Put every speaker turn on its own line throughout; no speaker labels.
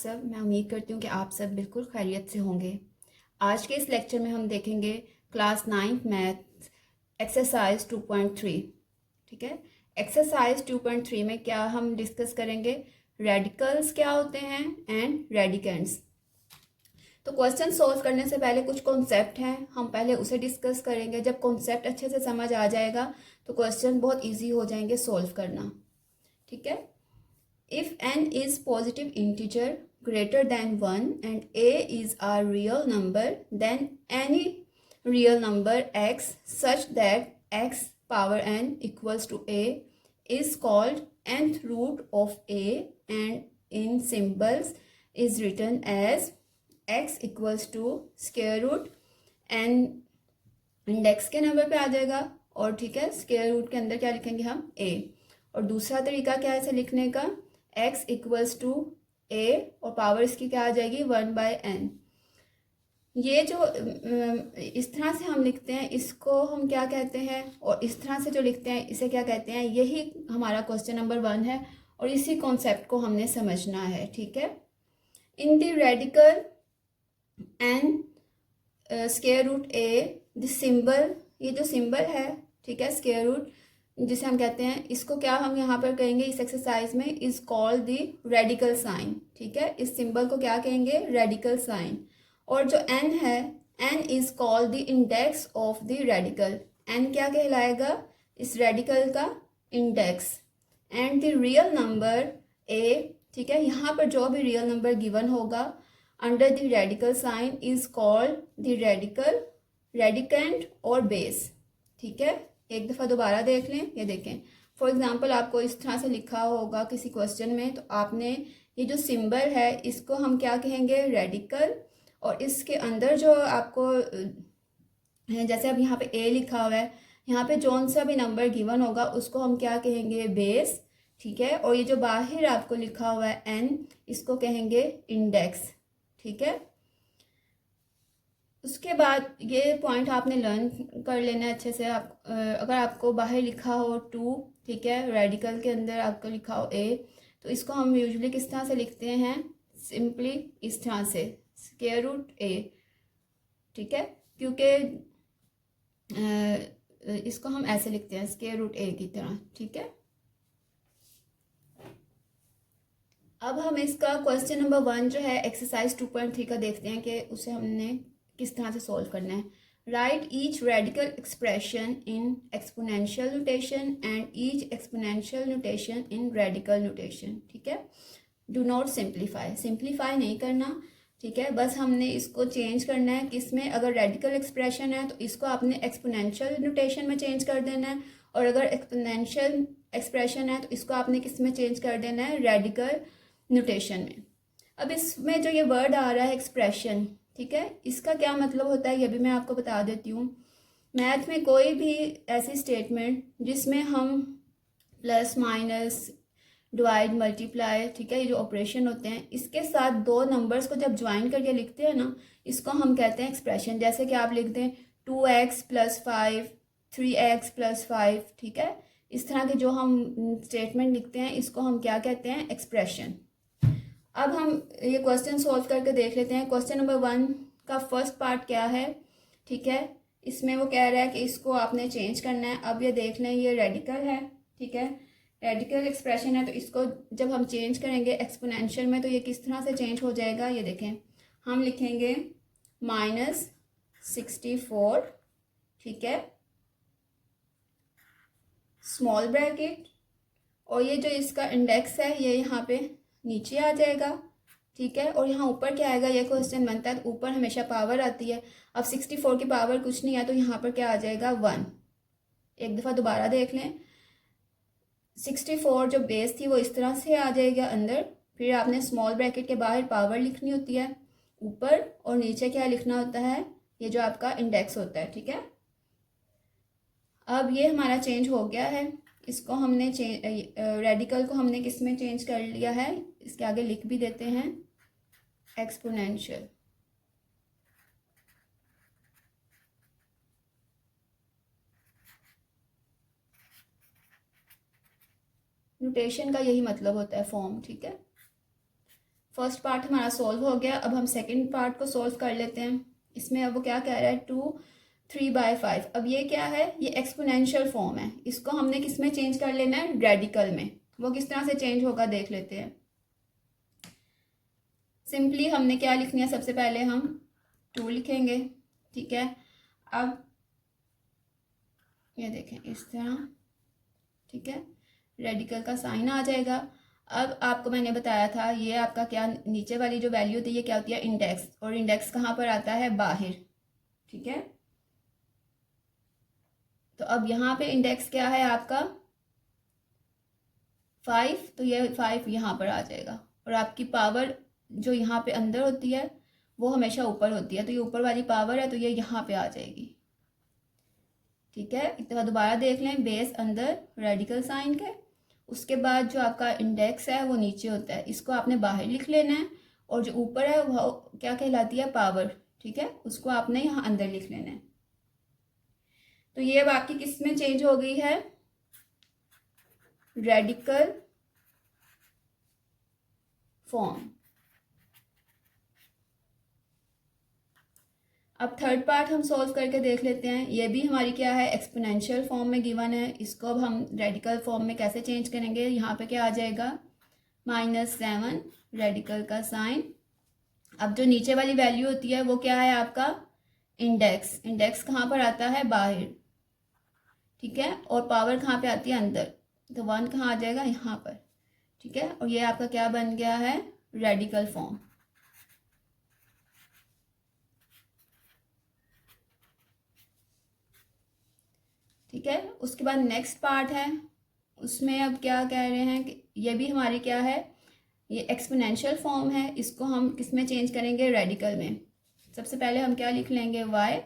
सब। मैं उम्मीद करती हूँ कि आप सब बिल्कुल खैरियत से होंगे। आज के इस लेक्चर में हम देखेंगे क्लास 9th मैथ एक्सरसाइज 2.3। ठीक है, एक्सरसाइज 2.3 में क्या हम डिस्कस करेंगे, रेडिकल्स क्या होते हैं एंड रेडिकेंड्स। तो क्वेश्चन सॉल्व करने से पहले कुछ कॉन्सेप्ट हैं, हम पहले उसे डिस्कस करेंगे। जब कॉन्सेप्ट अच्छे से समझ आ जाएगा तो क्वेश्चन बहुत ईजी हो जाएंगे सॉल्व करना। ठीक है, if n is positive integer greater than 1 and a is a real number, then any real number x such that x power n equals to a is called nth root of a, and in symbols is written as x equals to square root n index के number पे आ जाएगा। और ठीक है, square root के अंदर क्या लिखेंगे हम, a। और दूसरा तरीका क्या है इसे लिखने का, x इक्वल्स टू a और पावर इसकी क्या आ जाएगी 1/n। ये जो इस तरह से हम लिखते हैं इसको हम क्या कहते हैं, और इस तरह से जो लिखते हैं इसे क्या कहते हैं, यही हमारा क्वेश्चन नंबर 1 है और इसी कॉन्सेप्ट को हमने समझना है। ठीक है, in the radical n square root a the symbol, ये जो सिंबल है, ठीक है, स्क्वायर रूट जिसे हम कहते हैं, इसको क्या हम यहाँ पर कहेंगे इस एक्सरसाइज में, is called the radical sign. ठीक है, इस सिंबल को क्या कहेंगे, रेडिकल साइन। और जो n है, n is called the index of the radical. n क्या कहलाएगा, इस रेडिकल का index. And the real number a, ठीक है, यहाँ पर जो भी रियल नंबर गिवन होगा under the radical sign is called the radical, radicand और बेस। ठीक है, एक दफ़ा दोबारा देख लें, ये देखें। फॉर एग्जांपल आपको इस तरह से लिखा होगा किसी क्वेश्चन में, तो आपने ये जो सिंबल है इसको हम क्या कहेंगे, रेडिकल। और इसके अंदर जो आपको जैसे अब यहाँ पे a लिखा हुआ है, यहाँ पे जौन सा भी नंबर गिवन होगा उसको हम क्या कहेंगे, बेस। ठीक है, और ये जो बाहर आपको लिखा हुआ है n, इसको कहेंगे इंडेक्स। ठीक है, उसके बाद ये पॉइंट आपने लर्न कर लेना है अच्छे से। आप अगर आपको बाहर लिखा हो 2, ठीक है, रेडिकल के अंदर आपको लिखा हो a, तो इसको हम यूजुअली किस तरह से लिखते हैं, सिंपली इस तरह से, स्क्वायर रूट a। ठीक है, क्योंकि इसको हम ऐसे लिखते हैं स्क्वायर रूट a की तरह। ठीक है, अब हम इसका क्वेश्चन नंबर 1 जो है एक्सरसाइज 2.3 का देखते हैं कि उसे हमने किस तरह से सॉल्व करना है। Right each radical expression in exponential notation and each exponential notation in radical notation. ठीक है, डू नॉट सिंप्लीफाई, सिंप्लीफाई नहीं करना। ठीक है, बस हमने इसको चेंज करना है किसमें, अगर रेडिकल एक्सप्रेशन है तो इसको आपने एक्सपोनेंशियल नोटेशन में चेंज कर देना है, और अगर एक्सपोनेंशियल एक्सप्रेशन है तो इसको आपने किस में चेंज कर देना है, रेडिकल नोटेशन में। अब इसमें जो ये वर्ड आ रहा है एक्सप्रेशन, ठीक है, इसका क्या मतलब होता है ये भी मैं आपको बता देती हूँ। मैथ में कोई भी ऐसी स्टेटमेंट जिसमें हम प्लस माइनस डिवाइड मल्टीप्लाई, ठीक है, ये जो ऑपरेशन होते हैं इसके साथ दो नंबर्स को जब ज्वाइन करके लिखते हैं ना, इसको हम कहते हैं एक्सप्रेशन। जैसे कि आप लिख दें 2x + 5, 3x + 5, ठीक है, इस तरह के जो हम स्टेटमेंट लिखते हैं इसको हम क्या कहते हैं, एक्सप्रेशन। अब हम ये क्वेश्चन सॉल्व करके देख लेते हैं। क्वेश्चन नंबर 1 का फर्स्ट पार्ट क्या है, ठीक है, इसमें वो कह रहा है कि इसको आपने चेंज करना है। अब ये देख लें, ये रेडिकल है, ठीक है, रेडिकल एक्सप्रेशन है, तो इसको जब हम चेंज करेंगे एक्सपोनेंशियल में तो ये किस तरह से चेंज हो जाएगा, ये देखें। हम लिखेंगे -64, ठीक है, स्मॉल ब्रैकेट, और ये जो इसका इंडेक्स है ये यहाँ पे नीचे आ जाएगा। ठीक है, और यहाँ ऊपर क्या आएगा, ये क्वेश्चन बनता है तो ऊपर हमेशा पावर आती है। अब 64 की पावर कुछ नहीं है तो यहाँ पर क्या आ जाएगा, 1। एक दफ़ा दोबारा देख लें, 64 जो बेस थी वो इस तरह से आ जाएगा अंदर, फिर आपने स्मॉल ब्रैकेट के बाहर पावर लिखनी होती है ऊपर, और नीचे क्या लिखना होता है, ये जो आपका इंडेक्स होता है। ठीक है, अब ये हमारा चेंज हो गया है, इसको हमने रेडिकल को हमने किस में चेंज कर लिया है, इसके आगे लिख भी देते हैं एक्सपोनेंशियल। नोटेशन का यही मतलब होता है, फॉर्म। ठीक है, फर्स्ट पार्ट हमारा सॉल्व हो गया। अब हम सेकंड पार्ट को सॉल्व कर लेते हैं। इसमें अब वो क्या कह रहा है, 2 3/5। अब ये क्या है, ये एक्सपोनेंशियल फॉर्म है। इसको हमने किस में चेंज कर लेना है, रेडिकल में। वो किस तरह से चेंज होगा देख लेते हैं। सिंपली हमने क्या लिखनी है, सबसे पहले हम 2 लिखेंगे, ठीक है। अब ये देखें इस तरह, ठीक है, रेडिकल का साइन आ जाएगा। अब आपको मैंने बताया था ये आपका क्या, नीचे वाली जो वैल्यू होती है ये क्या होती है, इंडेक्स। और इंडेक्स कहाँ पर आता है, बाहर, ठीक है। तो अब यहाँ पे इंडेक्स क्या है आपका 5, तो ये 5 यहाँ पर आ जाएगा। और आपकी पावर जो यहाँ पे अंदर होती है वो हमेशा ऊपर होती है, तो ये ऊपर वाली पावर है, तो ये यहाँ पे आ जाएगी, ठीक है। एक दफ़ा दोबारा देख लें, बेस अंदर रेडिकल साइन के, उसके बाद जो आपका इंडेक्स है वो नीचे होता है, इसको आपने बाहर लिख लेना है। और जो ऊपर है वो क्या कहलाती है, पावर, ठीक है, उसको आपने यहाँ अंदर लिख लेना है। तो ये अब आपकी किस में चेंज हो गई है, रेडिकल फॉर्म। अब थर्ड पार्ट हम सॉल्व करके देख लेते हैं। ये भी हमारी क्या है, एक्सपोनेंशियल फॉर्म में गिवन है। इसको अब हम रेडिकल फॉर्म में कैसे चेंज करेंगे, यहाँ पे क्या आ जाएगा, -7 रेडिकल का साइन। अब जो नीचे वाली वैल्यू होती है वो क्या है आपका, इंडेक्स। इंडेक्स कहाँ पर आता है, बाहर, ठीक है। और पावर कहाँ पे आती है, अंदर। तो 1 कहाँ आ जाएगा, यहाँ पर, ठीक है। और ये आपका क्या बन गया है, रेडिकल फॉर्म। ठीक है। उसके बाद नेक्स्ट पार्ट है, उसमें अब क्या कह रहे हैं कि ये भी हमारी क्या है, ये एक्सपोनेंशियल फॉर्म है। इसको हम किस में चेंज करेंगे, रेडिकल में। सबसे पहले हम क्या लिख लेंगे, y,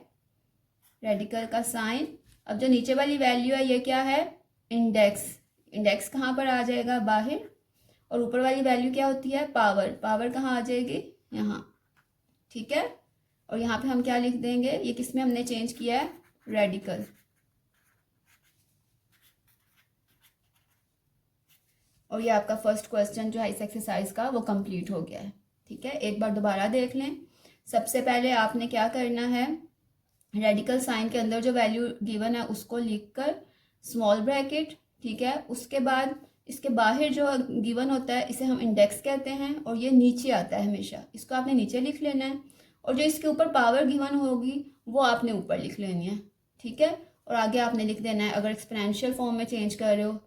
रेडिकल का साइन। अब जो नीचे वाली वैल्यू है ये क्या है, इंडेक्स। इंडेक्स कहाँ पर आ जाएगा, बाहर। और ऊपर वाली वैल्यू क्या होती है, पावर। पावर कहाँ आ जाएगी, यहाँ, ठीक है। और यहाँ पे हम क्या लिख देंगे, ये किस में हमने चेंज किया है, रेडिकल। और ये आपका फर्स्ट क्वेश्चन जो है इस एक्सरसाइज का वो कंप्लीट हो गया है, ठीक है। एक बार दोबारा देख लें। सबसे पहले आपने क्या करना है, रेडिकल साइन के अंदर जो वैल्यू गिवन है उसको लिखकर स्मॉल ब्रैकेट, ठीक है। उसके बाद इसके बाहर जो गिवन होता है इसे हम इंडेक्स कहते हैं, और ये नीचे आता है हमेशा, इसको आपने नीचे लिख लेना है। और जो इसके ऊपर पावर गिवन होगी वो आपने ऊपर लिख लेनी है, ठीक है। और आगे आपने लिख देना है, अगर एक्सपोनेंशियल फॉर्म में चेंज कर रहे हो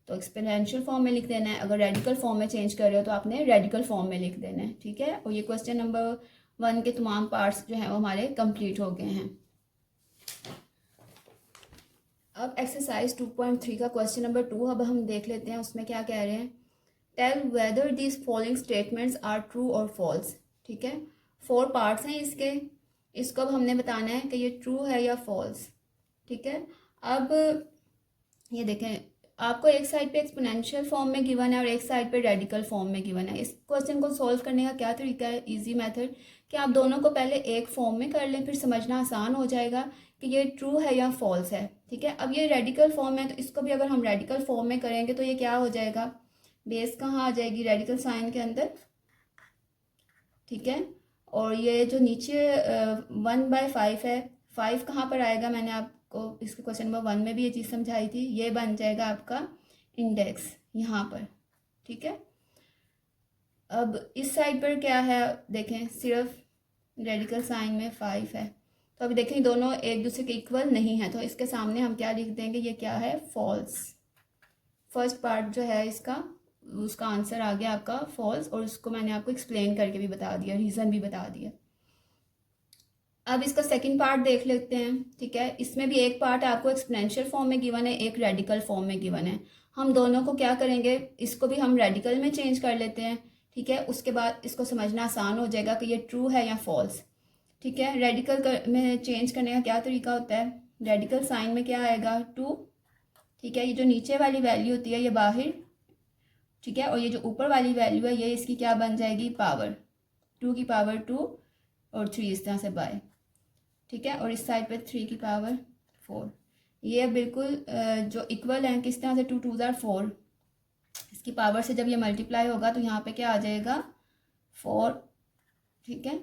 तो एक्सपोनेंशियल फॉर्म में लिख देना है, अगर रेडिकल फॉर्म में चेंज कर रहे हो तो आपने रेडिकल फॉर्म में लिख देना है, ठीक है। और ये क्वेश्चन नंबर 1 के तमाम पार्ट्स जो हैं वो हमारे कंप्लीट हो गए हैं। अब एक्सरसाइज 2.3 का क्वेश्चन नंबर 2 अब हम देख लेते हैं। उसमें क्या कह रहे हैं, tell whether these following statements are true और फॉल्स, ठीक है। 4 पार्ट्स हैं इसके, इसको अब हमने बताना है कि ये ट्रू है या फॉल्स, ठीक है। अब ये देखें, आपको एक साइड पे एक्सपोनेंशियल फॉर्म में गिवन है और एक साइड पे रेडिकल फॉर्म में गिवन है। इस क्वेश्चन को सॉल्व करने का क्या तरीका है, इजी मेथड, कि आप दोनों को पहले एक फॉर्म में कर लें, फिर समझना आसान हो जाएगा कि ये ट्रू है या फॉल्स है, ठीक है। अब ये रेडिकल फॉर्म है तो इसको भी अगर हम रेडिकल फॉर्म में करेंगे तो ये क्या हो जाएगा, बेस कहाँ आ जाएगी, रेडिकल साइन के अंदर, ठीक है। और ये जो नीचे 1/5 है, 5 कहाँ पर आएगा, मैंने आपको इसके क्वेश्चन नंबर 1 में भी ये चीज़ समझाई थी, ये बन जाएगा आपका इंडेक्स यहाँ पर, ठीक है। अब इस साइड पर क्या है, देखें सिर्फ रेडिकल साइन में 5 है, तो अभी देखें दोनों एक दूसरे के इक्वल नहीं है, तो इसके सामने हम क्या लिख देंगे, ये क्या है, फॉल्स। फर्स्ट पार्ट जो है इसका, उसका आंसर आ गया आपका फॉल्स, और उसको मैंने आपको एक्सप्लेन करके भी बता दिया, रीज़न भी बता दिया। अब इसका सेकंड पार्ट देख लेते हैं, ठीक है। इसमें भी एक पार्ट आपको एक्सपोनेंशियल फॉर्म में गिवन है, एक रेडिकल फॉर्म में गिवन है। हम दोनों को क्या करेंगे, इसको भी हम रेडिकल में चेंज कर लेते हैं, ठीक है। उसके बाद इसको समझना आसान हो जाएगा कि ये ट्रू है या फॉल्स, ठीक है। रेडिकल में चेंज करने का क्या तरीका होता है, रेडिकल साइन में क्या आएगा, 2, ठीक है। ये जो नीचे वाली वैल्यू होती है ये बाहर, ठीक है। और ये जो ऊपर वाली वैल्यू है ये इसकी क्या बन जाएगी, पावर, 2 की पावर 2 और 3 इस तरह से बाय, ठीक है। और इस साइड पे 3 की पावर 4, ये बिल्कुल जो इक्वल है, किस तरह से 2 2 4, इसकी पावर से जब ये मल्टीप्लाई होगा तो यहाँ पे क्या आ जाएगा, 4, ठीक है।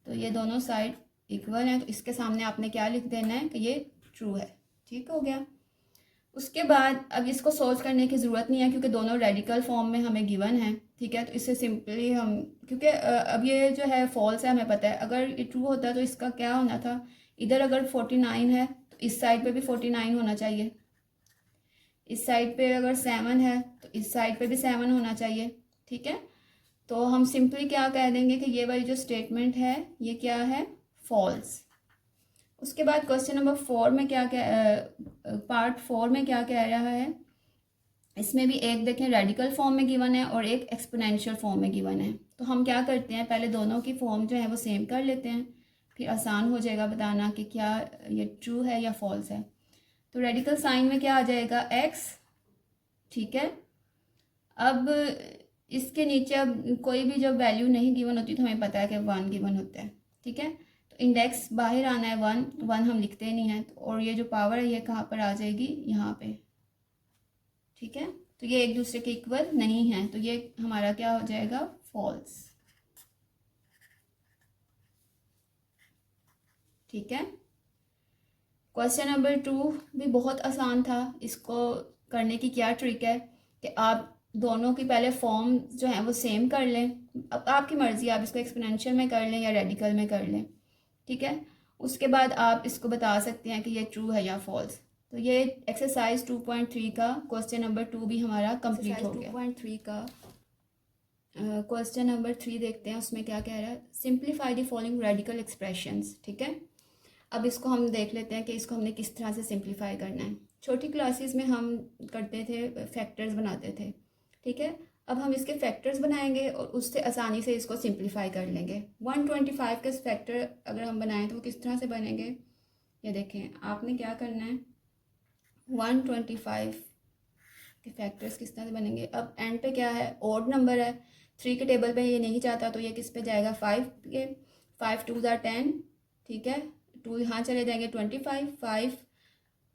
तो ये दोनों साइड इक्वल हैं, तो इसके सामने आपने क्या लिख देना है कि ये ट्रू है। ठीक हो गया। उसके बाद अब इसको सोल्व करने की ज़रूरत नहीं है क्योंकि दोनों रेडिकल फॉर्म में हमें गिवन है, ठीक है। तो इससे सिंपली हम, क्योंकि अब ये जो है फॉल्स है, हमें पता है। अगर ये ट्रू होता तो इसका क्या होना था, इधर अगर 49 है तो इस साइड पे भी 49 होना चाहिए, इस साइड पे अगर 7 है तो इस साइड पे भी 7 होना चाहिए, ठीक है। तो हम सिंपली क्या कह देंगे कि ये वाली जो स्टेटमेंट है ये क्या है, फॉल्स। उसके बाद क्वेश्चन नंबर 4 में क्या क्या, पार्ट 4 में क्या कह रहा है, इसमें भी एक देखें रेडिकल फॉर्म में गिवन है और एक एक्सपोनेंशियल फॉर्म में गिवन है। तो हम क्या करते हैं, पहले दोनों की फॉर्म जो है वो सेम कर लेते हैं, फिर आसान हो जाएगा बताना कि क्या ये ट्रू है या फॉल्स है। तो रेडिकल साइन में क्या आ जाएगा, एक्स, ठीक है। अब इसके नीचे अब कोई भी जब वैल्यू नहीं गिवन होती तो हमें पता है कि 1 गिवन होता है, ठीक है। तो इंडेक्स बाहर आना है 1, 1 हम लिखते नहीं हैं, और ये जो पावर है ये कहाँ पर आ जाएगी, यहाँ पे, ठीक है। तो ये एक दूसरे के इक्वल नहीं है, तो ये हमारा क्या हो जाएगा, फॉल्स, ठीक है। क्वेश्चन नंबर 2 भी बहुत आसान था। इसको करने की क्या ट्रिक है कि आप दोनों की पहले फॉर्म जो है वो सेम कर लें। अब आपकी मर्ज़ी, आप इसको एक्सपोनेंशियल में कर लें या रेडिकल में कर लें, ठीक है। उसके बाद आप इसको बता सकते हैं कि ये ट्रू है या फॉल्स। तो ये एक्सरसाइज 2.3 का क्वेश्चन नंबर 2 भी हमारा कंप्लीट हो गया। 2.3 का क्वेश्चन नंबर 3 देखते हैं, उसमें क्या कह रहा है, simplify the following radical expressions, ठीक है। अब इसको हम देख लेते हैं कि इसको हमने किस तरह से सिंप्लीफाई करना है। छोटी क्लासेस में हम करते थे, फैक्टर्स बनाते थे, ठीक है। अब हम इसके फैक्टर्स बनाएंगे और उससे आसानी से इसको सिंप्लीफाई कर लेंगे। 125 के फैक्टर अगर हम बनाएं तो वो किस तरह से बनेंगे, ये देखें। आपने क्या करना है, 125 के फैक्टर्स किस तरह से बनेंगे। अब एंड पे क्या है, ऑड नंबर है, 3 के टेबल पे ये नहीं चाहता तो ये किस पे जाएगा, 5 के। 5 2 ज़ार 10, ठीक है। 2 यहाँ चले जाएंगे 25, 5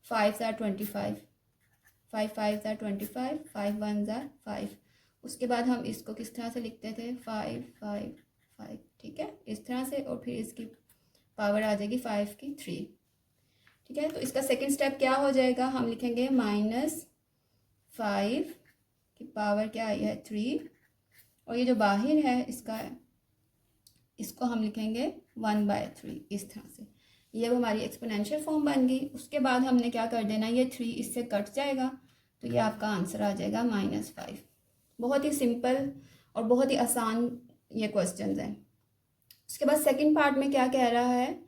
5 ज़ार 25, 5 5 ज़ार 25, 5 1 ज़ार 5। उसके बाद हम इसको किस तरह से लिखते थे, 5 5 5, ठीक है, इस तरह से। और फिर इसकी पावर आ जाएगी 5 की 3, ठीक है। तो इसका सेकंड स्टेप क्या हो जाएगा, हम लिखेंगे -5 की पावर क्या आई है, 3। और ये जो बाहर है इसका, इसको हम लिखेंगे 1/3, इस तरह से। ये वो हमारी एक्सपोनेंशियल फॉर्म बन गई। उसके बाद हमने क्या कर देना, ये 3 इससे कट जाएगा तो ये आपका आंसर आ जाएगा -5। बहुत ही सिंपल और बहुत ही आसान ये क्वेश्चन है। उसके बाद सेकंड पार्ट में क्या कह रहा है,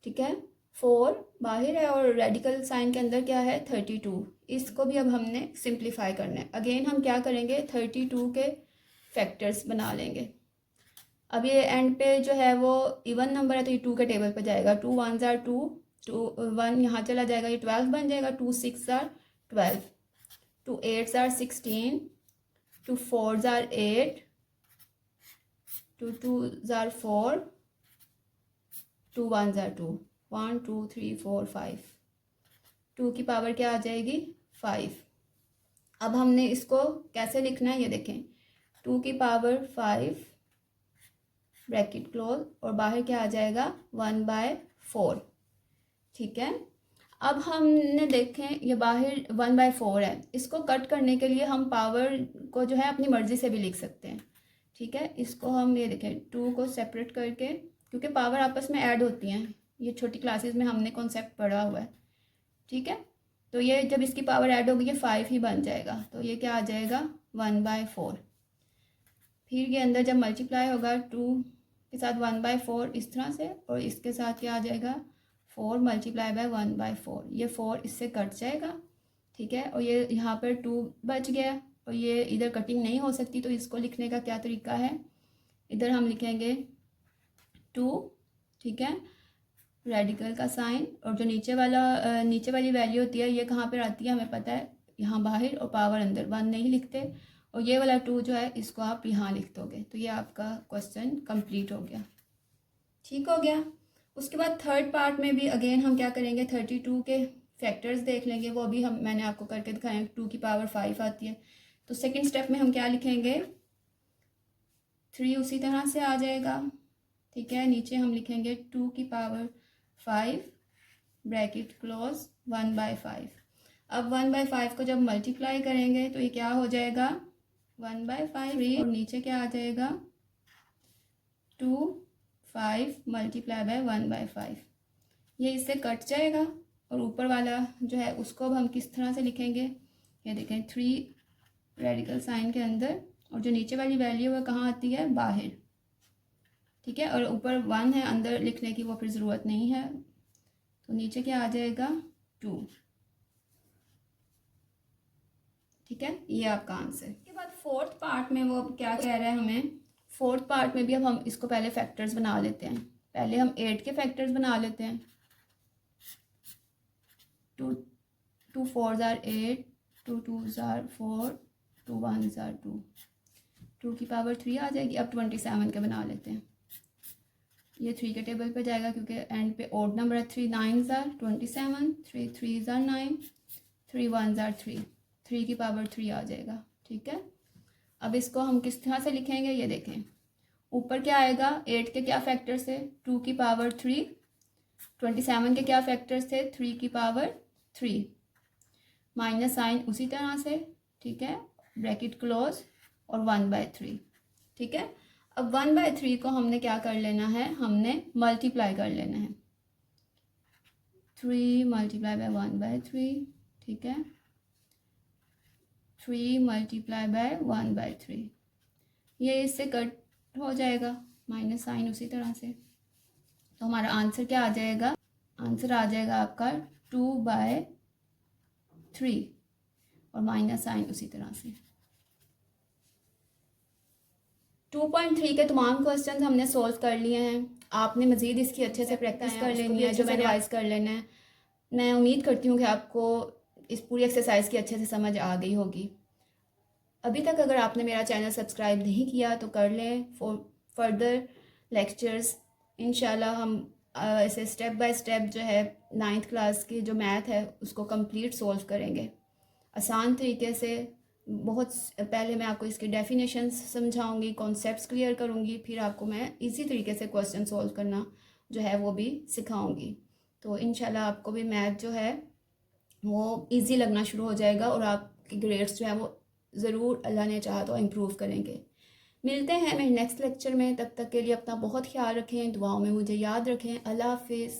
ठीक है। 4 बाहर है और रेडिकल साइन के अंदर क्या है, 32। इसको भी अब हमने सिंप्लीफाई करना है। अगेन हम क्या करेंगे, 32 के फैक्टर्स बना लेंगे। अब ये एंड पे जो है वो इवन नंबर है तो ये 2 के टेबल पे जाएगा। 2 1 ज़ार 2, 2 1 यहाँ चला जाएगा, ये 12 बन जाएगा। 2 6 ज़ार 12, 2 8 ज़ार 16, 2 4 ज़ार 8, 2 2 ज़ार 4, 2 1 ज़ार 2, 1 2 3 4 5, 2 की पावर क्या आ जाएगी, 5। अब हमने इसको कैसे लिखना है ये देखें, 2 की पावर 5 ब्रैकेट क्लोज और बाहर क्या आ जाएगा, 1/4, ठीक है। अब हमने देखें ये बाहर 1/4 है, इसको कट करने के लिए हम पावर को जो है अपनी मर्ज़ी से भी लिख सकते हैं, ठीक है। इसको हम ये देखें 2 को सेपरेट करके, क्योंकि पावर आपस में ऐड होती हैं, ये छोटी क्लासेस में हमने कॉन्सेप्ट पढ़ा हुआ है, ठीक है। तो ये जब इसकी पावर ऐड होगी ये 5 ही बन जाएगा, तो ये क्या आ जाएगा, 1/4। फिर ये अंदर जब मल्टीप्लाई होगा 2 के साथ 1/4 इस तरह से, और इसके साथ क्या आ जाएगा, 4 मल्टीप्लाई बाय 1/4, ये 4 इससे कट जाएगा, ठीक है। और ये यहाँ पर 2 बच गया और ये इधर कटिंग नहीं हो सकती, तो इसको लिखने का क्या तरीका है, इधर हम लिखेंगे 2, ठीक है, रेडिकल का साइन, और जो नीचे वाली वैल्यू होती है ये कहाँ पर आती है हमें पता है, यहाँ बाहर, और पावर अंदर, 1 नहीं लिखते। और ये वाला 2 जो है इसको आप यहाँ लिख दोगे, तो ये आपका क्वेश्चन कंप्लीट हो गया, ठीक हो गया। उसके बाद थर्ड पार्ट में भी अगेन हम क्या करेंगे, 32 के फैक्टर्स देख लेंगे, वो भी मैंने आपको करके दिखाया। 2 की पावर 5 आती है, तो सेकंड स्टेप में हम क्या लिखेंगे, 3 उसी तरह से आ जाएगा, ठीक है। नीचे हम लिखेंगे 2 की पावर 5 ब्रैकेट क्लोज 1/5। अब 1/5 को जब मल्टीप्लाई करेंगे तो ये क्या हो जाएगा 1/5 और नीचे क्या आ जाएगा 2 5 मल्टीप्लाई बाय 1/5। ये इससे कट जाएगा और ऊपर वाला जो है उसको अब हम किस तरह से लिखेंगे, ये देखें 3 रेडिकल साइन के अंदर, और जो नीचे वाली वैल्यू है कहाँ आती है बाहर, ठीक है। और ऊपर 1 है अंदर लिखने की, वो फिर ज़रूरत नहीं है, तो नीचे क्या आ जाएगा 2, ठीक है। ये आपका आंसर। इसके बाद फोर्थ पार्ट में वो क्या कह रहा है हमें, फोर्थ पार्ट में भी अब हम इसको पहले फैक्टर्स बना लेते हैं। पहले हम 8 के फैक्टर्स बना लेते हैं। 2 4s are 8, 2 2s are 4, 2 1s are 2, 2 की पावर 3 आ जाएगी। अब 27 के बना लेते हैं। ये 3 के टेबल पे जाएगा क्योंकि एंड पे ओड नंबर है। 3 9s are 27, 3 3s are 9, 3 1s are 3, 3 की पावर 3 आ जाएगा, ठीक है। अब इसको हम किस तरह से लिखेंगे, ये देखें ऊपर क्या आएगा 8 के क्या फैक्टर्स थे 2 की पावर 3, 27 के क्या फैक्टर्स थे 3 की पावर 3, माइनस साइन उसी तरह से, ठीक है, ब्रैकेट क्लोज और 1/3, ठीक है। अब 1/3 को हमने क्या कर लेना है, हमने मल्टीप्लाई कर लेना है। 3 मल्टीप्लाई बाय 1/3, ठीक है, 3 मल्टीप्लाई बाय 1/3, ये इससे कट हो जाएगा, माइनस साइन उसी तरह से। तो हमारा आंसर क्या आ जाएगा, आंसर आ जाएगा आपका 2/3 और माइनस साइन उसी तरह से। 2.3 के तमाम क्वेश्चंस हमने सोल्व कर लिए हैं। आपने मज़ीद इसकी अच्छे से प्रैक्टिस कर लेनी है, जो मैंने रिवाइज कर लेना है। मैं उम्मीद करती हूँ कि आपको इस पूरी एक्सरसाइज की अच्छे से समझ आ गई होगी। अभी तक अगर आपने मेरा चैनल सब्सक्राइब नहीं किया तो कर लें फॉर फर्दर लेक्चर्स। इंशाल्लाह हम ऐसे स्टेप बाय स्टेप जो है 9th क्लास की जो मैथ है उसको कंप्लीट सोल्व करेंगे आसान तरीके से। बहुत पहले मैं आपको इसकी डेफिनेशंस समझाऊंगी, कॉन्सेप्ट्स क्लियर करूंगी, फिर आपको मैं इजी तरीके से क्वेश्चन सोल्व करना जो है वो भी सिखाऊंगी। तो इंशाल्लाह आपको भी मैथ जो है वो इजी लगना शुरू हो जाएगा और आपके ग्रेड्स जो है वो ज़रूर अल्लाह ने चाहा तो इम्प्रूव करेंगे। मिलते हैं मेरे नेक्स्ट लेक्चर में, तब तक के लिए अपना बहुत ख्याल रखें, दुआओं में मुझे याद रखें। अल्लाह हाफिज़।